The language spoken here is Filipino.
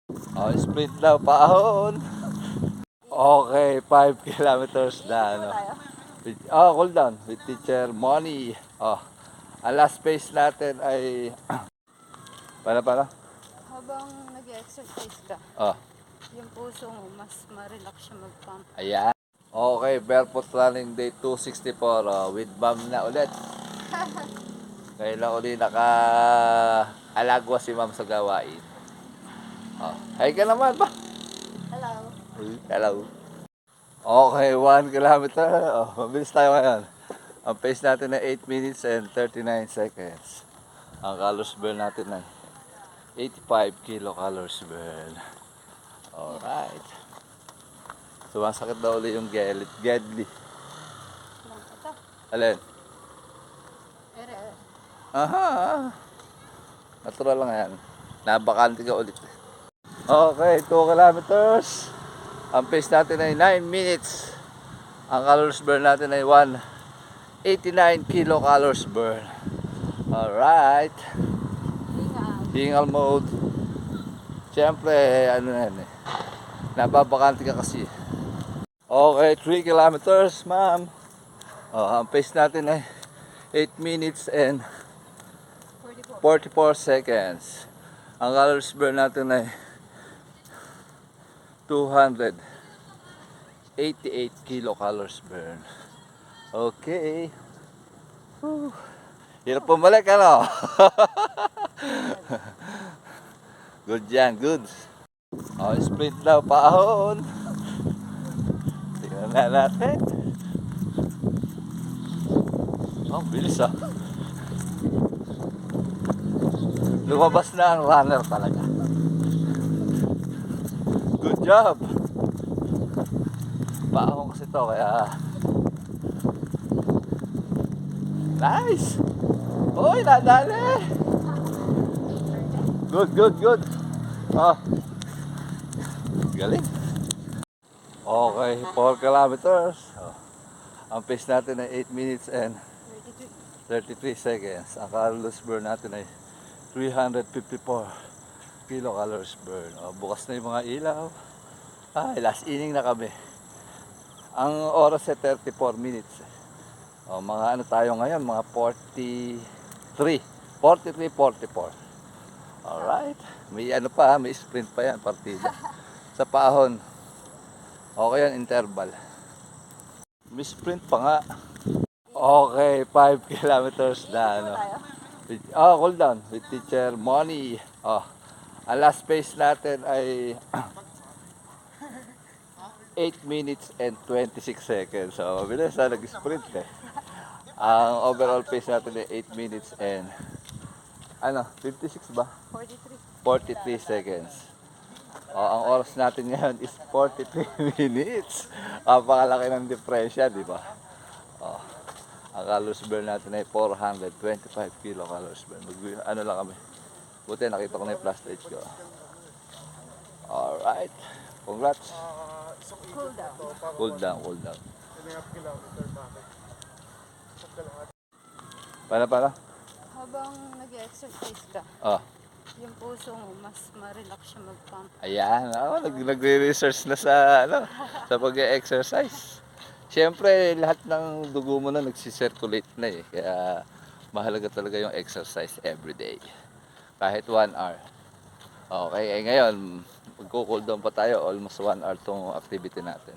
Oh, sprint daw, paahon. Okay, 5 kilometers na, ano. Cool down. With Teacher Money. Oh, ang last pace natin ay, para. Habang nag-exercise ka, Oh, yung puso mo, mas ma-relax siya mag-pump. ayan. Okay, barefoot running day 264. Oh, with bum na ulit. Kailan ulit naka-alagwa si ma'am sa gawain. Oh, hay ka naman ba? Hello. Hello. Okay, 1 kilometer. Oh, mabilis tayo ngayon. Ang pace natin ay 8 minutes and 39 seconds. Ang calories burn natin ay 85 kilocalories burn. Alright. Sumasakit daw ulit yung gedli. Ito. Alin? Ere. Aha. Natural lang yan. Nabakante ka ulit. Okay, 2 kilometers. Ang pace natin ay 9 minutes. Ang calories burn natin ay 189 kilocalories burn. Alright. Hingal mode. Siyempre, ano yan eh. Nababakante ka kasi. Okay, 3 kilometers, ma'am. Ang pace natin ay 8 minutes and 44 seconds. Ang calories burn natin ay 288 kilocalories burn. Okay. Hirap pumalik, ano? Good yan, good. Oh, sprint daw, paahon. Tingnan na natin. Oh, bilis ah. Lumabas na ang runner talaga. Good job. Paahon kasi to, kaya nice. Uy, nadali. Good. Oh, galing. Okay, 4 kilometers. Oh, ang pace natin ay 8 minutes and 33 seconds. Ang calories burn natin ay 354 kilocalories burn. Oh, bukas na yung mga ilaw. Ay, last inning na kami. Ang oras ay 34 minutes. Oh, mga ano tayo ngayon, mga 44. Alright. May ano pa, may sprint pa yan, partida. Sa paahon. Okay yan, interval. May sprint pa nga. Okay, 5 kilometers na, ano. Cool down. With Teacher Money. Oh, ang last pace natin ay 8 minutes and 26 seconds. So, mabilis na nag-sprint eh. Ang overall pace natin ay 8 minutes and 56 ba? 43 seconds. Ang oras natin ngayon is 43 minutes. Napakalaki ng diferensya, di ba? Ang calories burn natin ay 425 kilocalories burn. Ano lang kami. Buti nakita ko na yung plus stage ko. Alright. Congrats. Cool down. Para. Habang nag-exercise ka, Oh, yung puso mo, mas ma-relax siya mag-pump. ayan. Nagre-research na sa pag-exercise. Siyempre, lahat ng dugo mo na nagsisirculate na eh. Kaya mahalaga talaga yung exercise every day. Kahit 1 hour. Okay, ngayon, magko-cool down pa tayo. Almost 1 hour tong activity natin.